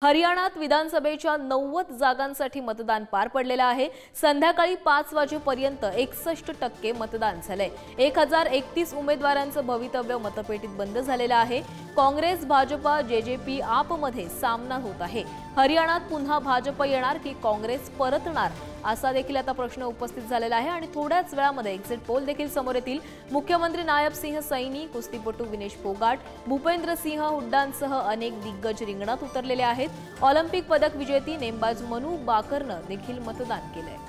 हरियाणात विधानसभेच्या 90 जागांसाठी मतदान पार पडलेलं आहे। संध्याकाळी 5 वाजेपर्यंत 61% मतदान झालंय। 1031 उमेदवारांचं भवितव्य मतपेटीत बंद झालेलं आहे। काँग्रेस, भाजपा, जेजेपी, आप मध्ये सामना होत आहे। हरियाणात पुन्हा भाजप येणार की काँग्रेस परतणार असा देखील आता प्रश्न उपस्थित झालेला आहे आणि थोड्याच वेळामध्ये एक्झिट पोल देखील समोर येतील। मुख्यमंत्री नायब सिंह सैनी, कुस्तीपटू विनेश फोगाट, भूपेंद्र सिंह हुड्डांसह अनेक दिग्गज रिंगणात उतरलेले आहेत। ऑलिम्पिक पदक विजेती नेमबाज मनू बाकरनं देखील मतदान केलंय।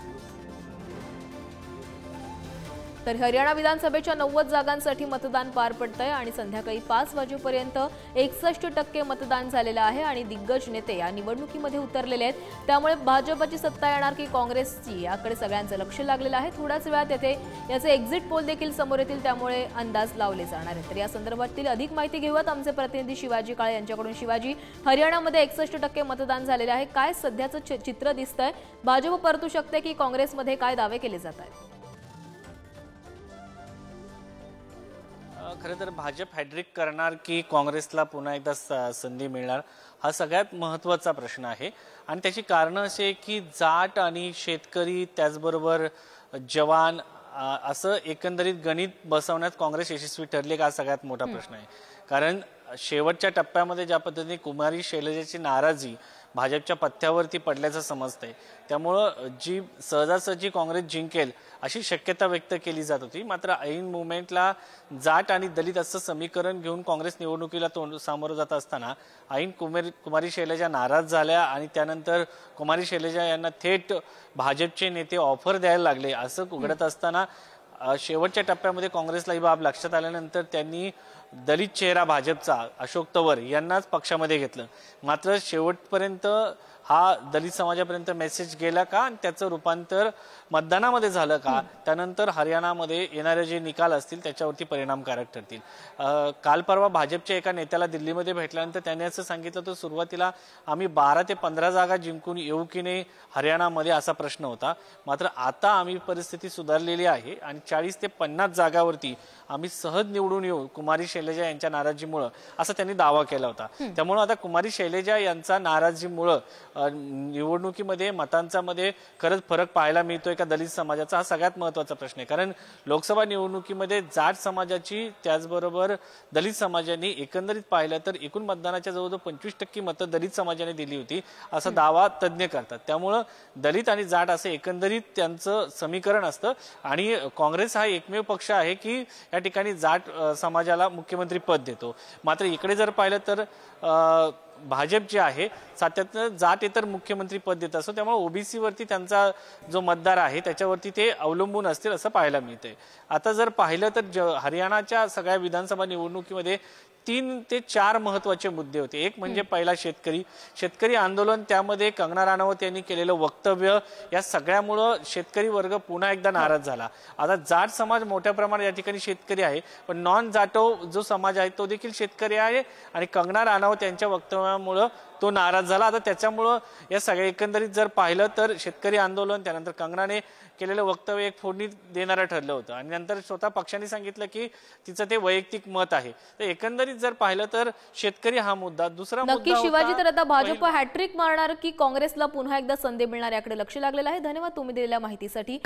तर हरियाणा विधानसभेच्या 90 जागांसाठी मतदान पार पडतंय आणि संध्याकाळी 5 वाजेपर्यंत 61% मतदान झालेलं आहे आणि दिग्गज नेते या निवडणुकीमध्ये उतरलेले आहेत। त्यामुळे भाजपची सत्ता येणार की काँग्रेसची याकडे सगळ्यांचं लक्ष लागलेलं आहे। थोड्याच वेळात याचे एक्झिट पोल देखील समोर येतील, त्यामुळे अंदाज लावले जाणार आहेत। तर या संदर्भातील अधिक माहिती घेऊयात आमचे प्रतिनिधी शिवाजी काळे यांच्याकडून। शिवाजी, हरियाणामध्ये 61% मतदान झालेले आहे, काय सध्याचं चित्र दिसतंय? भाजप परतू शकते की काँग्रेसमध्ये काय दावे केले जात आहेत? खरं तर भाजप हॅड्रिक करणार की काँग्रेसला पुन्हा एकदा संधी मिळणार हा सगळ्यात महत्त्वाचा प्रश्न आहे। आणि त्याची कारणं अशी आहे की जाट आणि शेतकरी त्याचबरोबर जवान असं एकंदरीत गणित बसवण्यात काँग्रेस यशस्वी ठरली का, सगळ्यात मोठा प्रश्न आहे। कारण शेवटच्या टप्प्यामध्ये ज्या पद्धतीने कुमारी शैलजाची नाराजी भाजपच्या पथ्यावरती पडल्याचं समजतंय, त्यामुळं जी सहजासहजी काँग्रेस जिंकेल अशी शक्यता व्यक्त केली जात होती। मात्र ऐन मुवमेंटला जाट आणि दलित असं समीकरण घेऊन काँग्रेस निवडणुकीला सामोरं जात असताना ऐन कुमारी शैलजा नाराज झाल्या आणि त्यानंतर कुमारी शैलजा यांना थेट भाजपचे नेते ऑफर द्यायला लागले। असं उघडत असताना शेवटच्या टप्प्यामध्ये काँग्रेसला ही बाब लक्षात आल्यानंतर त्यांनी दलित चेहरा भाजपचा अशोक तंवर यांनाच पक्षामध्ये घेतलं। मात्र शेवटपर्यंत हा दलित समाजापर्यंत मेसेज गेला का आणि त्याचं रूपांतर मतदानामध्ये झालं का, त्यानंतर हरियाणामध्ये येणारे जे निकाल असतील त्याच्यावरती परिणामकारक ठरतील। काल परवा भाजपच्या एका नेत्याला दिल्लीमध्ये भेटल्यानंतर त्याने असं सांगितलं तर सुरुवातीला आम्ही 12 ते 15 जागा जिंकून येऊ की नाही हरियाणामध्ये असा प्रश्न होता। मात्र आता आम्ही परिस्थिती सुधारलेली आहे आणि 40 ते 50 जागावरती आम्ही सहज निवडून येऊ कुमारी शैलजा यांच्या नाराजीमुळे, असं त्यांनी दावा केला होता। त्यामुळे आता कुमारी शैलजा यांचा नाराजीमुळे निवडणुकीमध्ये मतांचा मध्ये खरंच फरक पाहायला मिळतोय का दलित समाजाचा, हा सगळ्यात महत्त्वाचा प्रश्न आहे। कारण लोकसभा निवडणुकीमध्ये जाट समाजाची त्याचबरोबर दलित समाजाने एकंदरीत पाहिलं तर एकूण मतदानाच्या जवळजवळ 25% मतं दलित समाजाने दिली होती असा दावा तज्ज्ञ करतात। त्यामुळं दलित आणि जाट असं एकंदरीत त्यांचं समीकरण असतं आणि काँग्रेस हा एकमेव पक्ष आहे की या ठिकाणी जाट समाजाला मुख्यमंत्री पद देतो। मात्र इकडे जर पाहिलं तर भाजप जे आहे सातत्यानं जाट इतर मुख्यमंत्री पद देत असतो, त्यामुळे ओबीसी वरती त्यांचा जो मतदार आहे त्याच्यावरती ते अवलंबून असतील असं पाहायला मिळतंय। आता जर पाहिलं तर हरियाणाच्या सगळ्या विधानसभा निवडणुकीमध्ये 3 ते 4 महत्त्वाचे मुद्दे होते। एक म्हणजे पहिला शेतकरी आंदोलन, त्यामध्ये कंगना राणावत यांनी केलेलं वक्तव्य, या सगळ्यामुळं शेतकरी वर्ग पुन्हा एकदा नाराज झाला। आता जाट समाज मोठ्या प्रमाणात या ठिकाणी शेतकरी आहे, पण नॉन जाटो जो समाज आहे तो देखील शेतकरी आहे आणि कंगना राणावत यांच्या वक्तव्यामुळं तो नाराज झाला। आता त्याच्यामुळं या सगळ्या एकंदरीत जर पाहिलं तर शेतकरी आंदोलन, त्यानंतर कंगनाने केलेलं वक्तव्य एक फोडणी देणारं ठरलं होतं आणि नंतर स्वतः पक्षाने सांगितलं की तिचं ते वैयक्तिक मत आहे। तर एकंदरीत जर पाहिलं तर शेतकरी हा मुद्दा। दुसरा नक्की शिवाजी, तर आता भाजप हॅट्रिक मारणार की काँग्रेसला पुन्हा एकदा संधी मिळणार याकडे लक्ष लागलेलं आहे। धन्यवाद तुम्ही दिलेल्या माहितीसाठी।